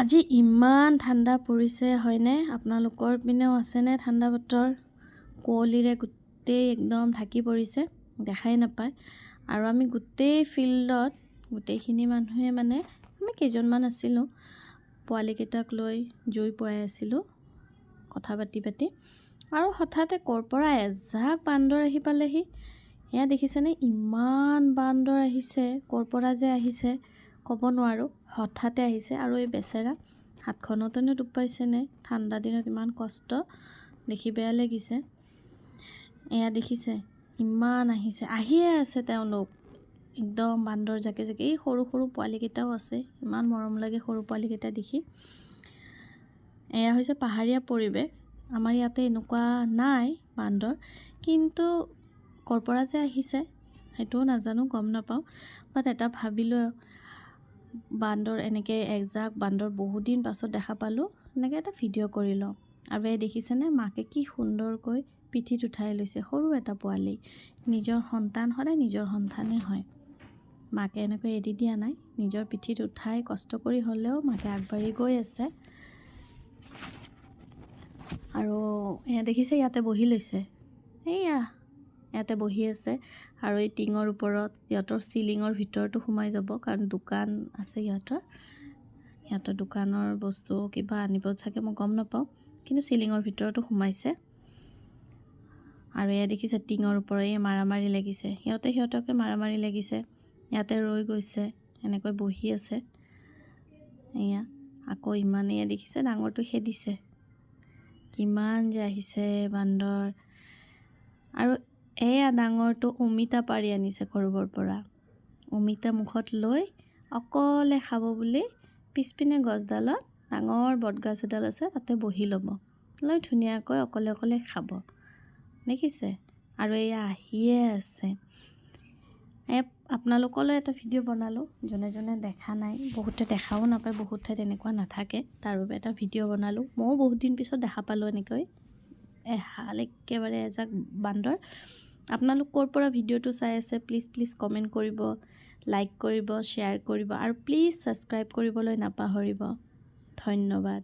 আজি ইমান ঠাণ্ডা পৰিছে হয়নে? আপোনালোকৰ পিনেও আছেনে ঠাণ্ডা বতৰ? কুঁৱলীৰে গোটেই একদম ঢাকি পৰিছে, দেখাই নাপায়। আৰু আমি গোটেই ফিল্ডত গোটেইখিনি মানুহে আমি কেইজনমান আছিলোঁ, পোৱালীকেইটাক লৈ জুই পুৱাই আছিলোঁ কথা পাতি পাতি। আৰু হঠাতে ক'ৰ পৰা এজাক বান্দৰ আহি পালেহি। এয়া দেখিছেনে ইমান বান্দৰ আহিছে, ক'ৰ পৰা যে আহিছে ক'ব নোৱাৰোঁ। হঠাতে আহিছে আৰু এই বেচেৰা হাতখনতেনো দুখ পাইছেনে? ঠাণ্ডা দিনত ইমান কষ্ট দেখি বেয়া লাগিছে। এয়া দেখিছে ইমান আহিয়ে আছে তেওঁলোক, একদম বান্দৰ জাকে জাকে। এই সৰু সৰু পোৱালীকেইটাও আছে, ইমান মৰম লাগে সৰু পোৱালীকেইটা দেখি। এয়া হৈছে পাহাৰীয়া পৰিৱেশ, আমাৰ ইয়াতে এনেকুৱা নাই বান্দৰ, কিন্তু ক'ৰ পৰা যে আহিছে সেইটোও নাজানো, গম নাপাওঁ। বাট এটা ভাবিলোঁ, বান্দৰ এনেকৈ একজাক বান্দৰ বহুত দিন পাছত দেখা পালোঁ, এনেকৈ এটা ভিডিঅ' কৰি লওঁ। আৰু এই দেখিছেনে মাকে কি সুন্দৰকৈ পিঠিত উঠাই লৈছে সৰু এটা পোৱালি। নিজৰ সন্তান সদায় নিজৰ সন্তানেই হয়, মাকে এনেকৈ এৰি দিয়া নাই, নিজৰ পিঠিত উঠাই কষ্ট কৰি হ'লেও মাকে আগবাঢ়ি গৈ আছে। আৰু এয়া দেখিছে ইয়াতে বহি লৈছে, এইয়া ইয়াতে বহি আছে। আৰু এই টিঙৰ ওপৰত সিহঁতৰ চিলিঙৰ ভিতৰতো সোমাই যাব, কাৰণ দোকান আছে সিহঁতৰ দোকানৰ বস্তু কিবা আনিব চাগে, মই গম নাপাওঁ, কিন্তু চিলিঙৰ ভিতৰতো সোমাইছে। আৰু এয়া দেখিছে টিঙৰ ওপৰত এই মাৰামাৰি লাগিছে, সিহঁতকে মাৰামাৰি লাগিছে, ইয়াতে ৰৈ গৈছে, এনেকৈ বহি আছে। এয়া আকৌ এয়া দেখিছে ডাঙৰটো খেদিছে, কিমান যে আহিছে বান্দৰ। আৰু এয়া ডাঙৰটো অমিতা পাৰি আনিছে ঘৰৰ পৰা, অমিতা মুখত লৈ অকলে খাব বুলি পিছপিনে গছডালত, ডাঙৰ বটগছ এডাল আছে, তাতে বহি ল'ব, লৈ ধুনীয়াকৈ অকলে অকলে খাব, দেখিছে? আৰু এয়া আহিয়ে আছে। আপোনালোকলৈ এটা ভিডিঅ' বনালোঁ, যোনে যোনে দেখা নাই, বহুতে দেখাও নাপায়, বহুত ঠাইত এনেকুৱা নাথাকে, তাৰ বাবে এটা ভিডিঅ' বনালোঁ। ময়ো বহুত দিন পিছত দেখা পালোঁ এনেকৈ একেবাৰে এজাক বান্দৰ। আপোনালোক ক'ৰ পৰা ভিডিঅ'টো চাই আছে প্লিজ কমেণ্ট কৰিব, লাইক কৰিব, শ্বেয়াৰ কৰিব, আৰু প্লিজ ছাবস্ক্ৰাইব কৰিবলৈ নাপাহৰিব। ধন্যবাদ।